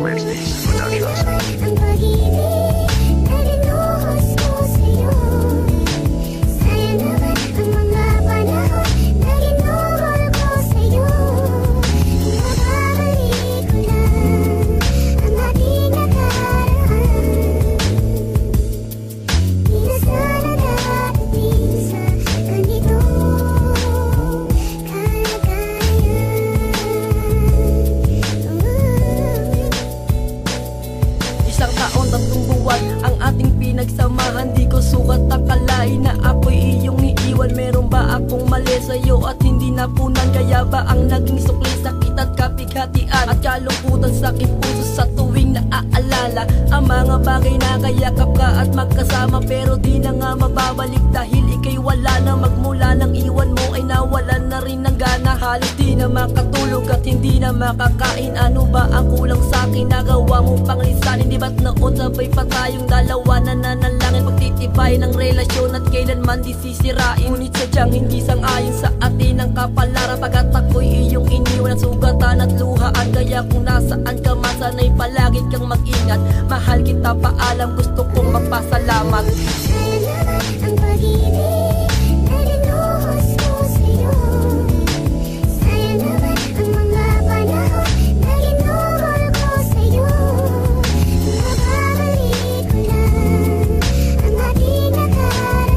Wednesdays Productions. Ang ating pinagsamahan, di ko sukat akalain na ako'y iyong iiwan. Meron ba akong mali sa'yo at hindi napunan? Kaya ba ang naging sukli, sakit at kapighatian at kalungkutan sa aking puso sa tuwing naaalala ang mga bagay na kayakap ka at magkasama, pero di na nga mababalik dahil ika'y wala na. Magmula nang iwan mo ay nawalan na rin ng gana. Halos di na makatulog at hindi na makakain. Ano ba ang kulang sa'kin? Nagawa mo pang lisanin, di ba't noon sabay pa tayong dalawa na nanalangin pagtitibay ng relasyon at kailanman di sisirain? Ngunit sadyang hindi sang-ayon sa atin ang kapalaran, pagkat ako'y iyong iniwan ng sugatan at luhaan. Kaya kung nasaan ka man, sana'y palagi kang mag-ingat. Mahal kita, paalam, gusto kong magpasalamat. Ang pag-ibig na rinuhos ko sa'yo, sayang naman ang mga panahon na ginuhol ko sa'yo. Mababalik ko lang ang ating nakaraan,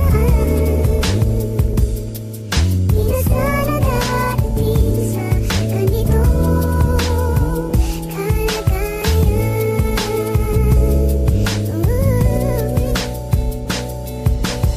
di na sana darating sa ganito kalagayan.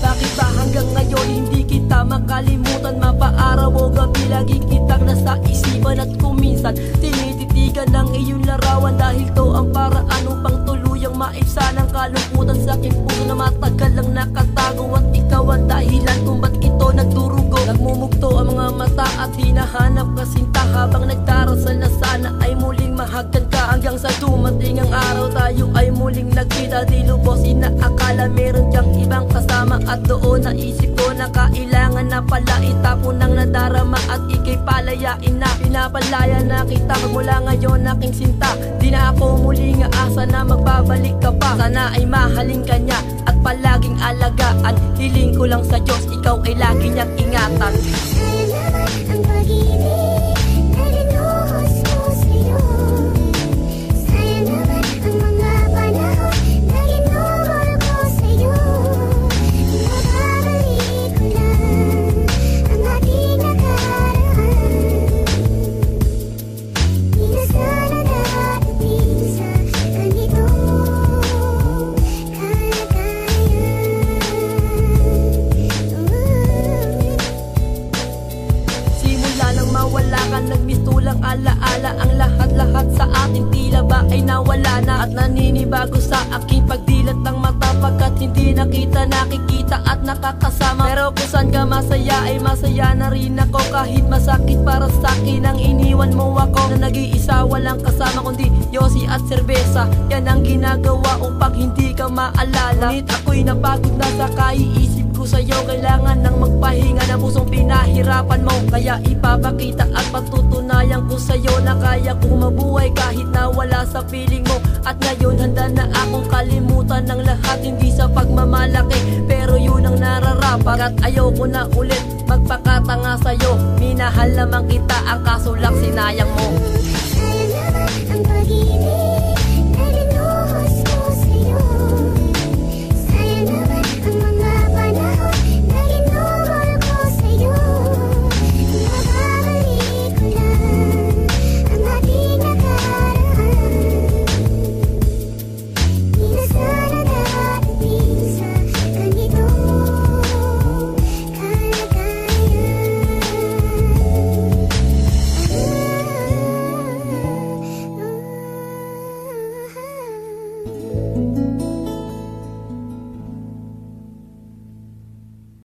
Bakit ba hanggang ngayon hindi kita makalimutan? Mapaaraw o gabi lagi kitang nasa isipan, at kuminsan tinititigan ng iyong larawan. Dahil to ang paraan upang tuluyang maibsan ang kalungkutan sa aking puso na matagal lang nakatago. At ikaw ang dahilan kung ba't ito nagdurugo. Nagmumugto ang mga mata at hinahanap kasinta, habang nagdarasal na sana ay muling mahagdan ka. Hanggang sa dumating ang araw, tayo ay muling nagkita. Di lubos inaakala meron diyang ibang kasama, at doon naisip ko na kailangan na pala itapon ang nadarama at ika'y palayain na. Pinapalaya na kita mula ngayon aking sinta. Di na ako muling aasa na magbabalik ka pa. Sana ay mahalin ka niya at palaging alagaan. Hiling ko lang sa Diyos, ikaw ay lagi niyang ingatan. Sayang naman ang pag-ibig na rinuhos ko sa'yo, sayang naman ang mga panahon na ginuhol ko sa'yo. Mababalik ko lang ang ating nakaraan, di na sana darating sa ganito kalagayan. Simula nang mawala ka, nagmistulang alaala. Ang lahat-lahat sa atin tila ba ay nawala na, at naninibago sa aking pagdilat ng mata, pagkat hindi nakita, nakikita at nakakasama. Pero kung saan ka masaya ay masaya na rin ako, kahit masakit para sa akin ang iniwan mo ako. Na nag-iisa walang kasama kundi yosi at serbesa, yan ang ginagawa upang hindi ka maalala. Ngunit ako'y napagod na sa kaiisip ko sa'yo. Kailangan nang magpahinga ng pusong pinahirapan mo. Kaya ipapakita at patutunayan ko sa'yo na kaya kong mabuhay kahit na wala sa piling mo. At ngayon handa na akong kalimutan ng lahat, hindi sa pagmamalaki, pero yun ang nararapat. At ayoko na ulit magpakatanga sa'yo. Minahal naman kita, ang kaso lang sinayang mo.